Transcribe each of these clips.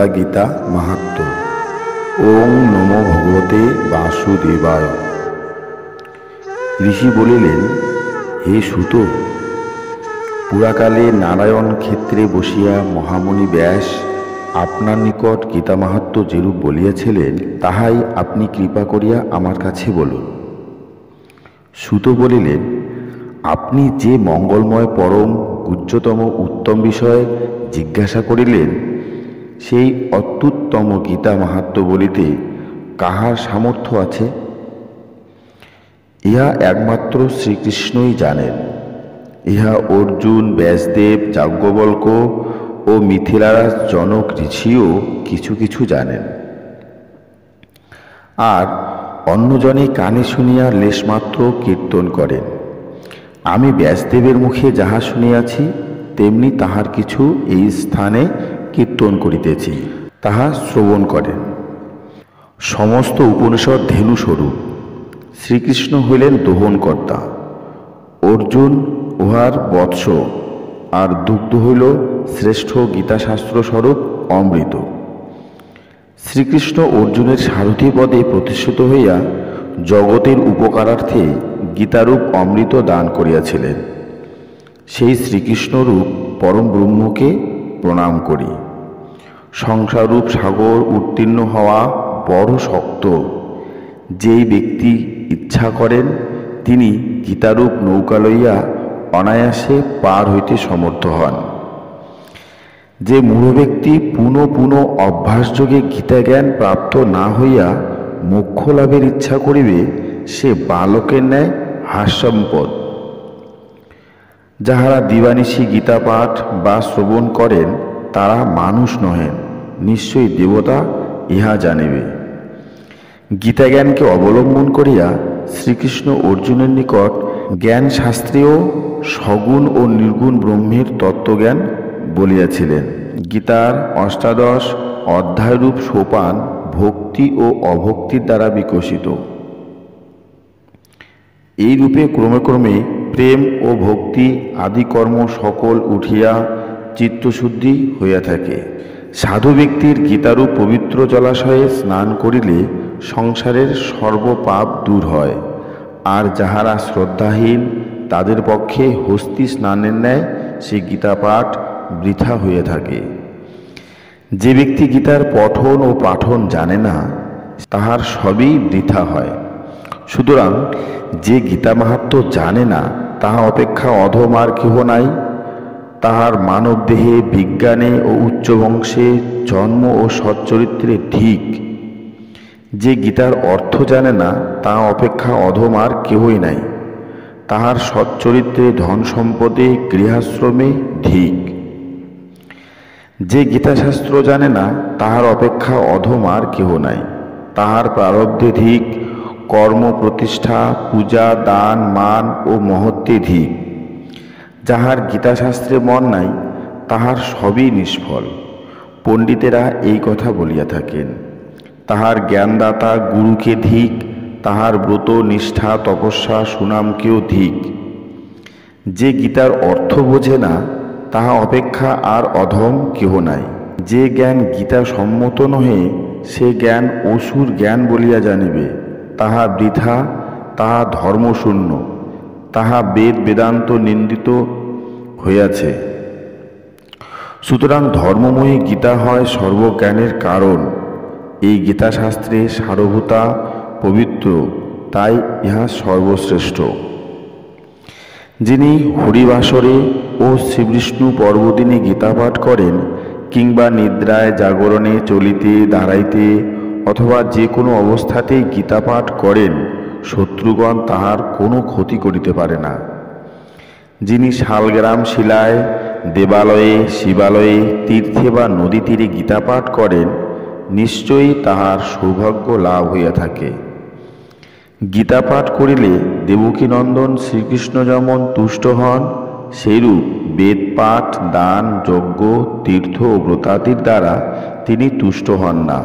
গীতা মাহাত্ম্য। ওং নমো ভগবতে বাসুদেবায়। ঋষি বলিলেন, হে সুত, পুরাকালে নারায়ণ ক্ষেত্রে বসিয়া মহামুনি ব্যাস আপনার নিকট গীতা মাহাত্ম্য যেরূপ বলিয়াছিলেন, তাহাই আপনি কৃপা করিয়া আমার কাছে বলুন। সুত বলিলেন, আপনি যে মঙ্গলময় পরম গুহ্যতম উত্তম বিষয় জিজ্ঞাসা করিলেন, সেই অত্যুত্তম গীতা মাহাত্ম্য বলিতে কাহার সামর্থ্য আছে? ইহা একমাত্র শ্রীকৃষ্ণই জানেন। ইহা অর্জুন, ব্যাসদেব, যাজ্ঞবল্ক্য ও মিথিলারাজ জনক ঋষিও কিছু কিছু জানেন। আর অন্যজনে কানে শুনিয়া লেশমাত্র কীর্তন করেন। আমি ব্যাসদেবের মুখে যাহা শুনিয়াছি, তেমনি তাহার কিছু এই স্থানে কীর্তন করিতেছি, তাহা শ্রবণ করেন। সমস্ত উপনিষদ ধেনুস্বরূপ। শ্রীকৃষ্ণ হইলেন দোহনকর্তা, অর্জুন উহার বৎস, আর দুগ্ধ হইল শ্রেষ্ঠ গীতাশাস্ত্র স্বরূপ অমৃত। শ্রীকৃষ্ণ অর্জুনের সারথি পদে প্রতিষ্ঠিত হইয়া জগতের উপকারার্থে গীতারূপ অমৃত দান করিয়াছিলেন। সেই শ্রীকৃষ্ণরূপ পরম ব্রহ্মকে প্রণাম করি। সংসাররূপ সাগর উত্তীর্ণ হওয়া বড় শক্ত। যেই ব্যক্তি ইচ্ছা করেন, তিনি গীতারূপ নৌকা লইয়া অনায়াসে পার হইতে সমর্থ হন। যে মূঢ় ব্যক্তি পুনঃ পুনঃ অভ্যাসযোগে গীতা জ্ঞান প্রাপ্ত না হইয়া মোক্ষ লাভের ইচ্ছা করিবে, সে বালকের ন্যায় হাস্যাস্পদ। যাহারা দিবানিশি গীতা পাঠ বা শ্রবণ করেন, তারা মানুষ নহেন, নিশ্চয়ই দেবতা, ইহা জানিবে। গীতা জ্ঞানকে অবলম্বন করিয়া শ্রীকৃষ্ণ অর্জুনের নিকট জ্ঞান শাস্ত্রীয় সগুণ ও নির্গুণ ব্রহ্মের তত্ত্বজ্ঞান বলিয়াছিলেন। গীতার অষ্টাদশ অধ্যায়রূপ সোপান ভক্তি ও অভক্তির দ্বারা বিকশিত। এই রূপে ক্রমে ক্রমে প্রেম ও ভক্তি আদি কর্ম সকল উঠিয়া চিত্তশুদ্ধি হইয়া থাকে। সাধু ব্যক্তির গীতারূপ পবিত্র জলাশয়ে স্নান করিলে সংসারের সর্বপাপ দূর হয়। আর যাহারা শ্রদ্ধাহীন, তাদের পক্ষে হস্তি স্নানের ন্যায় সে গীতা পাঠ বৃথা হইয়া থাকে। যে ব্যক্তি গীতার পঠন ও পাঠন জানে না, তাহার সবই বৃথা হয়। সুতরাং যে গীতা মাহাত্ম্য জানে না, তাহা অপেক্ষা অধম আর কেহ নাই। তাহার মানব দেহে, বিজ্ঞানে ও উচ্চ বংশে জন্ম ও সচ্চরিত্রে ঠিক। যে গীতার অর্থ জানে না, তাহা অপেক্ষা অধম আর কেহই নাই। তাহার সচ্চরিত্রে, ধন সম্পদে, গৃহাশ্রমে ঠিক। যে গীতাশাস্ত্র জানে না, তাহার অপেক্ষা অধম আর কেহ নাই। তাহার প্রারব্ধে ধিক, কর্ম, প্রতিষ্ঠা, পূজা, দান, মান ও মহত্বে ধিক। যাহার গীতাশাস্ত্রে মন নাই, তাহার সবই নিষ্ফল। পণ্ডিতেরা এই কথা বলিয়া থাকেন। তাহার জ্ঞানদাতা গুরুকে ধিক, তাহার ব্রত, নিষ্ঠা, তপস্যা, সুনামকেও ধিক। যে গীতার অর্থ বোঝে না, তাহা অপেক্ষা আর অধম কেহ নাই। যে জ্ঞান গীতা সম্মত নহে, সে জ্ঞান অসুর জ্ঞান বলিয়া জানিবে। তাহা বৃথা, তাহা ধর্মশূন্য, তাহা বেদ বেদান্ত নিন্দিত হইয়াছে। সুতরাং ধর্মময়ী গীতা হয় সর্বজ্ঞানের কারণ। এই গীতাশাস্ত্রে সারভূতা পবিত্র, তাই ইহা সর্বশ্রেষ্ঠ। যিনি হরিবাসরে ও শ্রীবিষ্ণু পর্বদিনে গীতা পাঠ করেন, কিংবা নিদ্রায়, জাগরণে, চলিতে, দাঁড়াইতে অথবা যে কোনো অবস্থাতেই গীতা পাঠ করেন, শত্রুগণ তাহার কোনো ক্ষতি করিতে পারে না। যিনি শালগ্রাম শিলায়, দেবালয়ে, শিবালয়ে, তীর্থে বা নদী তীরে গীতা পাঠ করেন, নিশ্চয়ই তাহার সৌভাগ্য লাভ হইয়া থাকে। গীতা পাঠ করিলে দেবকীনন্দন শ্রীকৃষ্ণ যেমন তুষ্ট হন, সেইরূপ বেদ পাঠ, দান, যজ্ঞ, তীর্থ ও ব্রতাদির দ্বারা তিনি তুষ্ট হন না।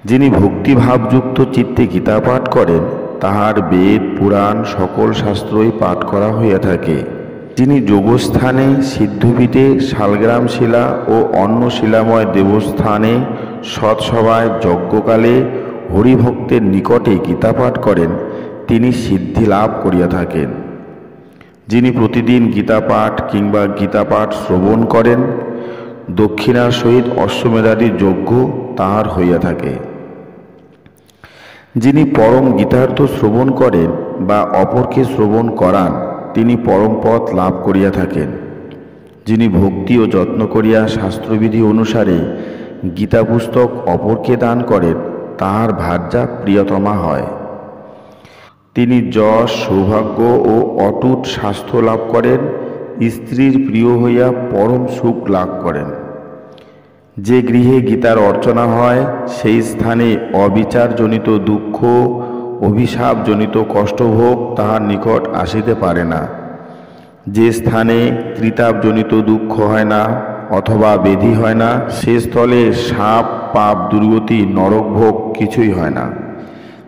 যিনি ভক্তিভাবযুক্ত চিত্তে গীতা পাঠ করেন, তাহার বেদ, পুরাণ সকল শাস্ত্রই পাঠ করা হইয়া থাকে। যিনি যোগস্থানে, সিদ্ধপীঠে, শালগ্রাম শিলা ও অন্য শিলাময় দেবস্থানে সৎসভায় যজ্ঞকালে হরিভক্তের নিকটে গীতাপাঠ করেন, তিনি সিদ্ধি লাভ করিয়া থাকেন। যিনি প্রতিদিন গীতাপাঠ কিংবা গীতাপাঠ শ্রবণ করেন, দক্ষিণার সহিত অশ্বমেধাদি যজ্ঞ তাহার হইয়া থাকে। যিনি পরম গীতার্থ শ্রবণ করেন বা অপরকে শ্রবণ করান, তিনি পরম পথ লাভ করিয়া থাকেন। যিনি ভক্তি ও যত্ন করিয়া শাস্ত্রবিধি অনুসারে গীতা পুস্তক অপরকে দান করেন, তাহার ভার্যা প্রিয়তমা হয়। তিনি যশ, সৌভাগ্য ও অটুট স্বাস্থ্য লাভ করেন, স্ত্রীর প্রিয় হইয়া পরম সুখ লাভ করেন। যে গৃহে গীতার অর্চনা হয়, সেই স্থানে অবিচারজনিত দুঃখ, অভিশাপজনিত কষ্টভোগ তাহার নিকট আসিতে পারে না। যে স্থানে ত্রিতাপজনিত দুঃখ হয় না অথবা ব্যাধি হয় না, সে স্থলে সাপ, পাপ, দুর্গতি, নরকভোগ কিছুই হয় না।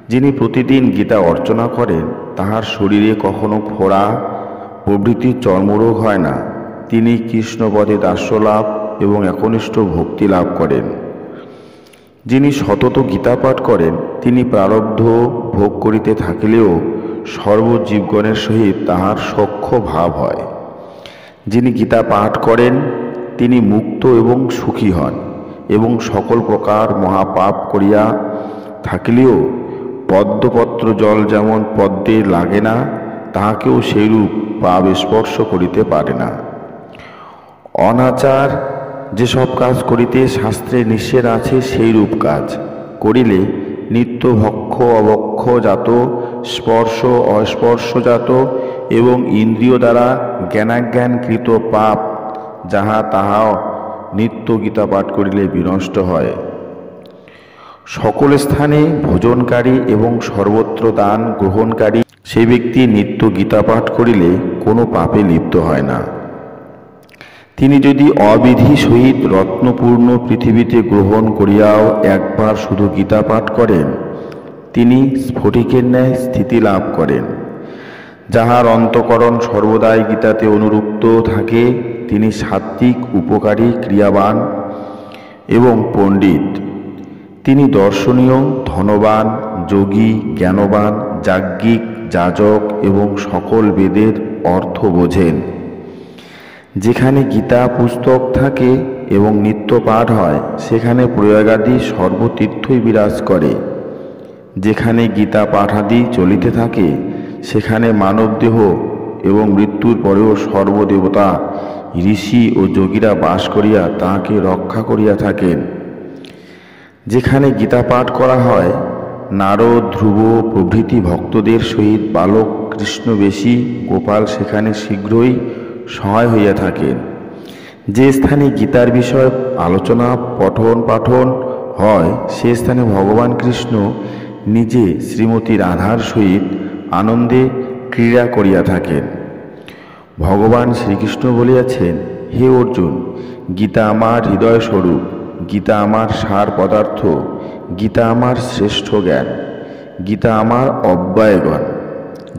যিনি প্রতিদিন গীতা অর্চনা করেন, তাহার শরীরে কখনো ফোড়া প্রভৃতি চর্মরোগ হয় না। তিনি কৃষ্ণপদে দাস্যলাভ এবং একনিষ্ঠ ভক্তি লাভ করেন। যিনি সতত গীতাপাঠ করেন, তিনি প্রারব্ধ ভোগ করিতে থাকিলেও সর্বজীবগণের সহিত তাহার সখ্য ভাব হয়। যিনি গীতা পাঠ করেন, তিনি মুক্ত এবং সুখী হন এবং সকল প্রকার মহাপাপ করিয়া থাকিলেও পদ্মপত্র জল যেমন পদ্মে লাগে না, তাহাকেও সেইরূপ পাপ স্পর্শ করিতে পারে না। অনাচার যেসব কাজ করিতে শাস্ত্রে নিষেধ আছে, সেইরূপ কাজ করিলে নিত্য ভক্ষ অভক্ষজাত, স্পর্শ অস্পর্শজাত এবং ইন্দ্রিয় দ্বারা জ্ঞানাজ্ঞানকৃত পাপ যাহা তাহাও নিত্য গীতা পাঠ করিলে বিনষ্ট হয়। সকল স্থানে ভোজনকারী এবং সর্বত্র দান গ্রহণকারী সেই ব্যক্তি নিত্য গীতা পাঠ করিলে কোনো পাপে লিপ্ত হয় না। তিনি যদি অবিধি সহিত রত্নপূর্ণ পৃথিবীতে গ্রহণ করিয়াও একবার শুধু গীতা পাঠ করেন, তিনি স্ফটিকের ন্যায় স্থিতি লাভ করেন। যাহার অন্তঃকরণ সর্বদাই গীতাতে অনুরক্ত থাকে, তিনি সাত্ত্বিক, উপকারী, ক্রিয়াবান এবং পণ্ডিত। তিনি দর্শনীয়, ধনবান, যোগী, জ্ঞানবান, যাজ্ঞিক, যাজক এবং সকল বেদের অর্থ বোঝেন। যেখানে গীতা পুস্তক থাকে এবং নিত্য পাঠ হয়, সেখানে প্রয়াগাদি সর্বতীর্থই বিরাজ করে। যেখানে গীতা পাঠাদি চলিতে থাকে, সেখানে মানবদেহ এবং মৃত্যুর পরেও সর্বদেবতা, ঋষি ও যোগীরা বাস করিয়া তাহাকে রক্ষা করিয়া থাকেন। যেখানে গীতা পাঠ করা হয়, নারদ, ধ্রুব প্রভৃতি ভক্তদের সহিত বালক কৃষ্ণবেশী গোপাল সেখানে শীঘ্রই সহায় হইয়া থাকেন। যে স্থানে গীতার বিষয় আলোচনা, পঠন পাঠন হয়, সে স্থানে ভগবান কৃষ্ণ নিজে শ্রীমতী রাধার সহিত আনন্দে ক্রীড়া করিয়া থাকেন। ভগবান শ্রীকৃষ্ণ বলিয়াছেন, হে অর্জুন, গীতা আমার হৃদয় স্বরূপ, গীতা আমার সার পদার্থ, গীতা আমার শ্রেষ্ঠ জ্ঞান, গীতা আমার অব্যয় জ্ঞান,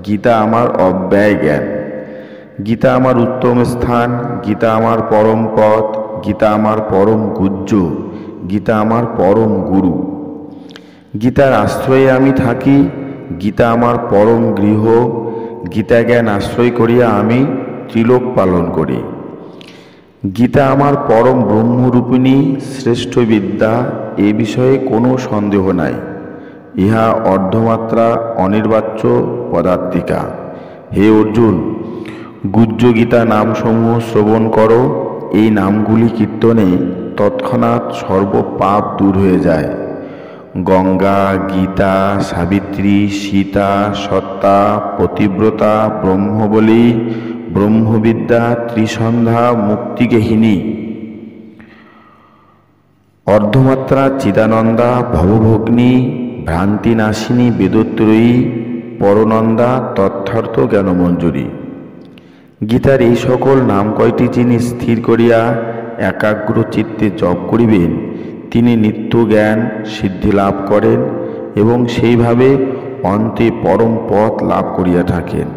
গীতা আমার অব্যয় জ্ঞান, গীতা আমার উত্তম স্থান, গীতা আমার পরম পথ, গীতা আমার পরম গুহ্য, গীতা আমার পরম গুরু। গীতার আশ্রয়ে আমি থাকি, গীতা আমার পরম গৃহ, গীতা জ্ঞান আশ্রয় করিয়া আমি ত্রিলোক পালন করি। গীতা আমার পরম ব্রহ্মরূপিণী শ্রেষ্ঠ বিদ্যা, এ বিষয়ে কোনো সন্দেহ নাই। ইহা অর্ধমাত্রা অনির্বাচ্য পদার্থিকা। হে অর্জুন, গুহ্য গীতা নামসমূহ শ্রবণ করো। এই নামগুলি কীর্তনে তৎক্ষণাৎ সর্বপাপ দূর হয়ে যায়। গঙ্গা, গীতা, সাবিত্রী, সীতা, সত্তা, পতিব্রতা, ব্রহ্মবলী, ব্রহ্মবিদ্যা, ত্রিসন্ধ্যা, মুক্তিগেহিনী, অর্ধমাত্রা চিদানন্দা, ভবভগ্নী, ভ্রান্তিনাশিনী, বেদত্রয়ী, পরনন্দা, তথার্থ জ্ঞানমঞ্জুরী। গীতার এই সকল নাম কয়টি যিনি স্থির করিয়া একাগ্র চিত্তে জপ করিবেন, তিনি নিত্য জ্ঞান সিদ্ধি লাভ করেন এবং সেইভাবে অন্তে পরম পথ লাভ করিয়া থাকেন।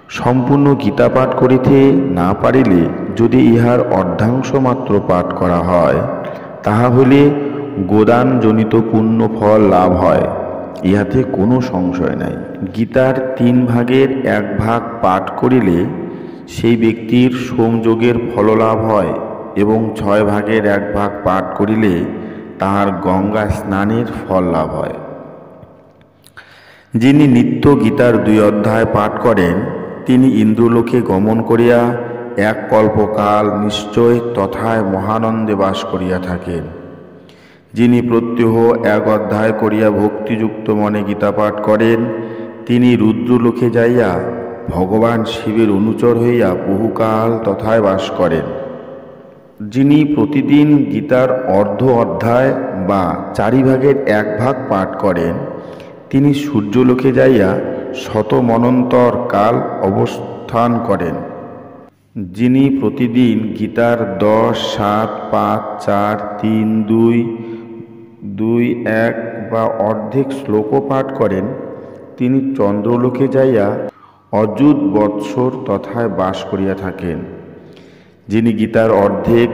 সম্পূর্ণ গীতা পাঠ করিতে না পারিলে যদি ইহার অর্ধাংশ মাত্র পাঠ করা হয়, তাহা হইলে গোদানজনিত পুণ্য ফল লাভ হয়, ইহাতে কোনো সংশয় নাই। গীতার 3 ভাগের 1 ভাগ পাঠ করিলে সেই ব্যক্তির সোমযোগের ফললাভ হয় এবং 6 ভাগের 1 ভাগ পাঠ করিলে তাহার গঙ্গা স্নানের ফল লাভ হয়। যিনি নিত্য গীতার 2 অধ্যায় পাঠ করেন, তিনি ইন্দ্রলোকে গমন করিয়া 1 কল্পকাল নিশ্চয় তথায় মহানন্দে বাস করিয়া থাকেন। যিনি প্রত্যহ 1 অধ্যায় করিয়া ভক্তিযুক্ত মনে গীতা পাঠ করেন, তিনি রুদ্রলোকে যাইয়া ভগবান শিবের অনুচর হইয়া বহুকাল তথায় বাস করেন। যিনি প্রতিদিন গীতার অর্ধ অধ্যায় বা 4 ভাগের 1 ভাগ পাঠ করেন, তিনি সূর্যলোকে যাইয়া শতমনন্তর কাল অবস্থান করেন। যিনি প্রতিদিন গীতার 10, 7, 5, 4, 3, 2, 2, 1 বা অর্ধেক শ্লোকও পাঠ করেন, তিনি চন্দ্রলোকে যাইয়া অযুত বৎসর তথায় বাস করিয়া থাকেন। যিনি গীতার অর্ধেক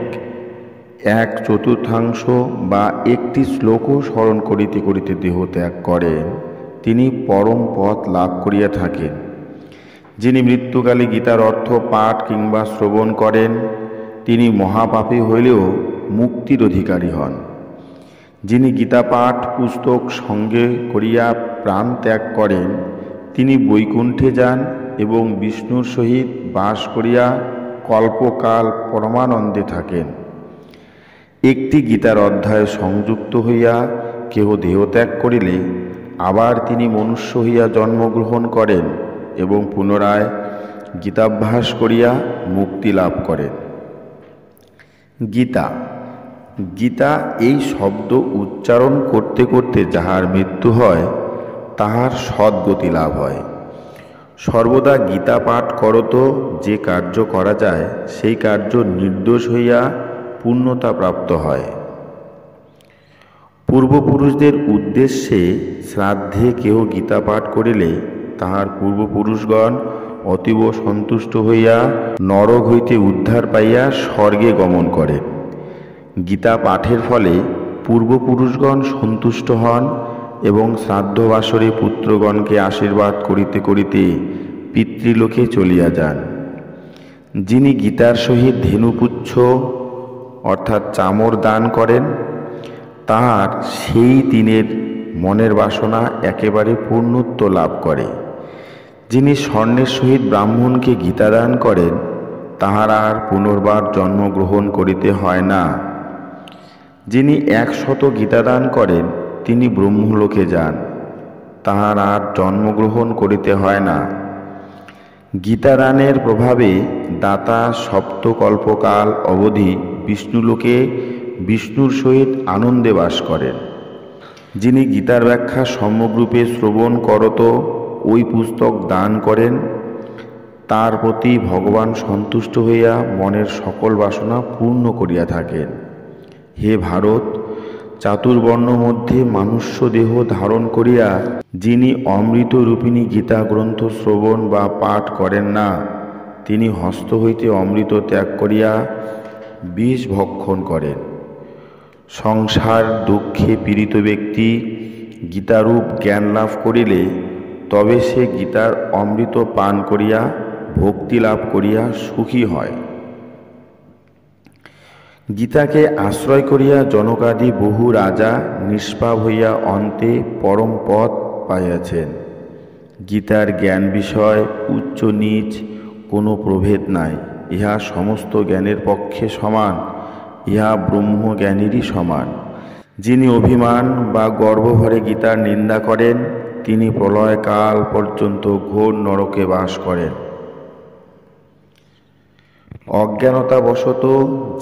1/4 বা 1টি শ্লোকও স্মরণ করিতে করিতে দেহ ত্যাগ করেন, তিনি পরম পথ লাভ করিয়া থাকেন। যিনি মৃত্যুকালে গীতার অর্থ পাঠ কিংবা শ্রবণ করেন, তিনি মহাপাপী হইলেও মুক্তির অধিকারী হন। যিনি গীতা পাঠ পুস্তক সঙ্গে করিয়া প্রাণ ত্যাগ করেন, তিনি বৈকুণ্ঠে যান এবং বিষ্ণুর সহিত বাস করিয়া কল্পকাল পরমানন্দে থাকেন। একটি গীতার অধ্যায়ে সংযুক্ত হইয়া কেহ দেহত্যাগ করিলে আবার তিনি মনুষ্য হইয়া জন্মগ্রহণ করেন এবং পুনরায় গীতাভ্যাস করিয়া মুক্তি লাভ করেন। গীতা গীতা এই শব্দ উচ্চারণ করতে করতে যাহার মৃত্যু হয়, তাহার সদ্গতি লাভ হয়। সর্বদা গীতা পাঠ করত যে কার্য করা যায়, সেই কার্য নির্দোষ হইয়া পূর্ণতা প্রাপ্ত হয়। পূর্বপুরুষদের উদ্দেশ্যে শ্রাদ্ধে কেহ গীতা পাঠ করিলে তাহার পূর্বপুরুষগণ অতীব সন্তুষ্ট হইয়া নরক হইতে উদ্ধার পাইয়া স্বর্গে গমন করেন। গীতা পাঠের ফলে পূর্বপুরুষগণ সন্তুষ্ট হন এবং শ্রাদ্ধবাসরে পুত্রগণকে আশীর্বাদ করিতে করিতে পিতৃলোকে চলিয়া যান। যিনি গীতার সহিত ধেনুপুচ্ছ অর্থাৎ চামর দান করেন, তাহার সেই দিনের মনের বাসনা একেবারে পূর্ণত্ব লাভ করে। যিনি স্বর্ণের সহিত ব্রাহ্মণকে গীতা দান করেন, তাহার আর পুনর্বার জন্মগ্রহণ করিতে হয় না। যিনি 100 গীতা দান করেন, তিনি ব্রহ্মলোকে যান, তাহার আর জন্মগ্রহণ করিতে হয় না। গীতাদানের প্রভাবে দাতা সপ্তকল্পকাল অবধি বিষ্ণুলোকে বিষ্ণুর সহিত আনন্দে বাস করেন। যিনি গীতার ব্যাখ্যা সম্যগ্রূপে শ্রবণ করত ওই পুস্তক দান করেন, তার প্রতি ভগবান সন্তুষ্ট হইয়া মনের সকল বাসনা পূর্ণ করিয়া থাকেন। হে ভারত, চাতুর্বর্ণ মধ্যে মানুষ্য দেহ ধারণ করিয়া যিনি অমৃত রূপিণী গীতা গ্রন্থ শ্রবণ বা পাঠ করেন না, তিনি হস্ত হইতে অমৃত ত্যাগ করিয়া বিষ ভক্ষণ করেন। সংসার দুঃখে পীড়িত ব্যক্তি গীতারূপ জ্ঞান লাভ করিলে তবে সে গীতার অমৃত পান করিয়া ভক্তি লাভ করিয়া সুখী হয়। গীতাকে আশ্রয় করিয়া জনকাদি বহু রাজা নিষ্পাপ হইয়া অন্তে পরম পদ পাইয়াছেন। গীতার জ্ঞান বিষয় উচ্চ নীচ কোনো প্রভেদ নাই, ইহা সমস্ত জ্ঞানের পক্ষে সমান, ইহা ব্রহ্মজ্ঞানেরই সমান। যিনি অভিমান বা গর্বভরে গীতার নিন্দা করেন, তিনি প্রলয়কাল পর্যন্ত ঘোর নরকে বাস করেন। অজ্ঞানতাবশত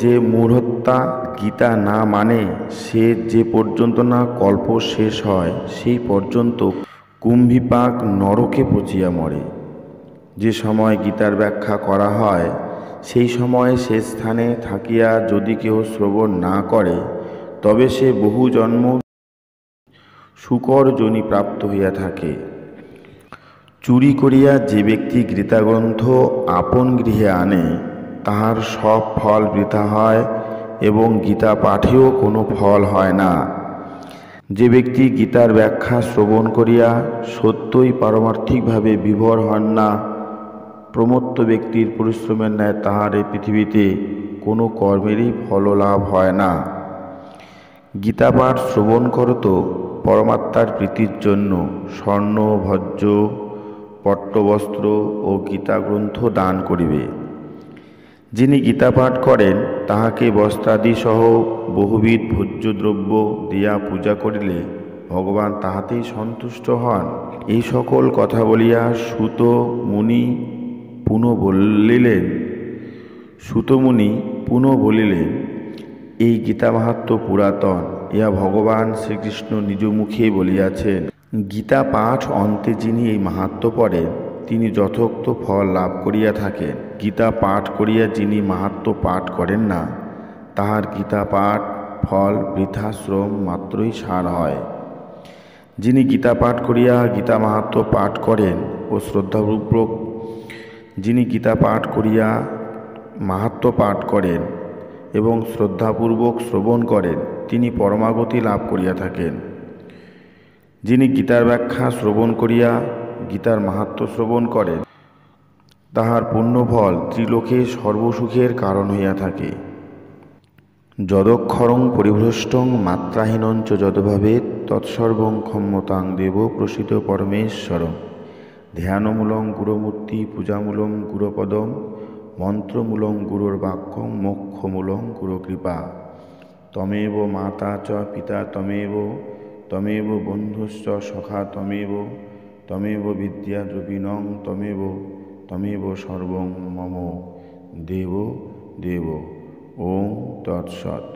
যে মূঢ়তা গীতা না মানে, সে যে পর্যন্ত না কল্প শেষ হয় সেই পর্যন্ত কুম্ভীপাক নরকে পচিয়া মরে। যে সময় গীতার ব্যাখ্যা করা হয়, সেই সময়ে সে স্থানে থাকিয়া যদি কেউ শ্রবণ না করে, তবে সে বহু জন্ম শূকর যোনি প্রাপ্ত হইয়া থাকে। চুরি করিয়া যে ব্যক্তি গীতাগ্রন্থ আপন গৃহে আনে, তাহার সব ফল বৃথা হয় এবং গীতা পাঠেও কোনো ফল হয় না। যে ব্যক্তি গীতার ব্যাখ্যা শ্রবণ করিয়া সত্যই পারমার্থিকভাবে বিভোর হন না, প্রমত্ত ব্যক্তির পরিশ্রমের ন্যায় তাহার এই পৃথিবীতে কোনো কর্মেরই ফললাভ হয় না। গীতাপাঠ শ্রবণ করত পরমাত্মার প্রীতির জন্য স্বর্ণ, ভজ্র, পট্টবস্ত্র ও গীতাগ্রন্থ দান করিবে। যিনি গীতাপাঠ করেন, তাহাকে বস্ত্রাদি সহ বহুবিধ ভোজ্যদ্রব্য দিয়া পূজা করিলে ভগবান তাহাতেই সন্তুষ্ট হন। এই সকল কথা বলিয়া সূত মুনি পুনঃ বলিলেন, এই গীতা মাহাত্ম্য পুরাতন, ইহা ভগবান শ্রীকৃষ্ণ নিজ মুখে বলিয়াছেন। গীতা পাঠ অন্তে যিনি এই মাহাত্ম্য পড়েন, তিনি যথোক্ত ফল লাভ করিয়া থাকেন। গীতা পাঠ করিয়া যিনি মাহাত্ম্য পাঠ করেন না, তাহার গীতা পাঠ ফল বৃথা শ্রম মাত্রই সার হয়। যিনি গীতা পাঠ করিয়া গীতা মাহাত্ম্য পাঠ করেন ও শ্রদ্ধাপূর্বক যিনি গীতা পাঠ করিয়া মাহাত্ম্য পাঠ করেন এবং শ্রদ্ধাপূর্বক শ্রবণ করেন, তিনি পরমাগতি লাভ করিয়া থাকেন। যিনি গীতার ব্যাখ্যা শ্রবণ করিয়া গীতার মাহাত্ম্য শ্রবণ করেন, তাহার পুণ্যফল ত্রিলোকে সর্বসুখের কারণ হইয়া থাকে। যদক্ষরং পরিভ্রষ্টং মাত্রাহীনঞ্চ যদ্ভাবেৎ তৎসর্বং ক্ষম্যতাং দেব প্রসীদ পরমেশ্বরং। ধ্যানমূলং গুরুমূর্তি পূজামূলং গুরুপদম মন্ত্রমূলং গুরুর্বাক্যং মোক্ষমূলং গুরুকৃপা। তমেব মাতা চ পিতা তমেব বন্ধুশ্চ সখা তমেব বিদ্যা দ্রবিণং তমেব সর্বং মম দেব। ওং তৎসৎ।